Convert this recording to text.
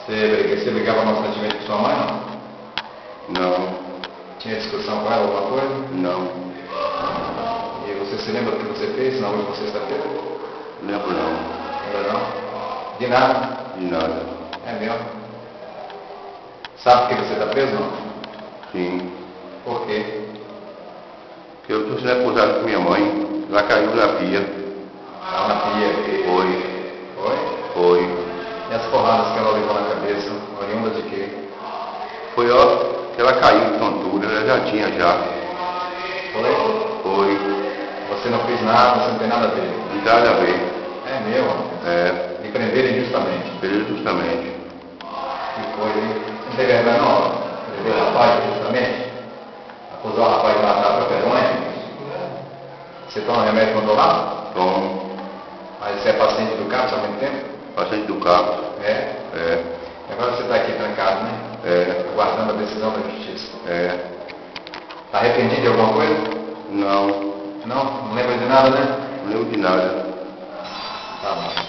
Você brigava constantemente com sua mãe, não? Não. Tinha discussão com ela, alguma coisa? Não. E você se lembra do que você fez na última sexta-feira? Lembro não. Lembra não? De nada? De nada. É mesmo? Sabe por que você está preso, não? Sim. Por quê? Porque eu estou sendo acusado com minha mãe. Ela caiu na pia. Estava na pia. Foi. Foi? Foi. E as porradas que ela levou na cabeça, oriunda de quê? Foi, ó, que ela caiu de tontura, ela já tinha já. Foi? Foi. Você não fez nada, você não tem nada a ver. Não tem nada a ver. É mesmo? É. Me prenderem injustamente. Fez justamente. Que coisa, hein? Você não tem vergonha não? Prender o rapaz injustamente? Acusar o rapaz de matar a própria mãe? Você toma remédio controlado? Tomo. Mas você é paciente do CAPS há muito tempo? Paciente do carro. É? É. E agora você está aqui trancado, né? É. Aguardando a decisão da justiça. É. Está arrependido de alguma coisa? Não. Não? Não lembra de nada, né? Não lembro de nada. Tá bom.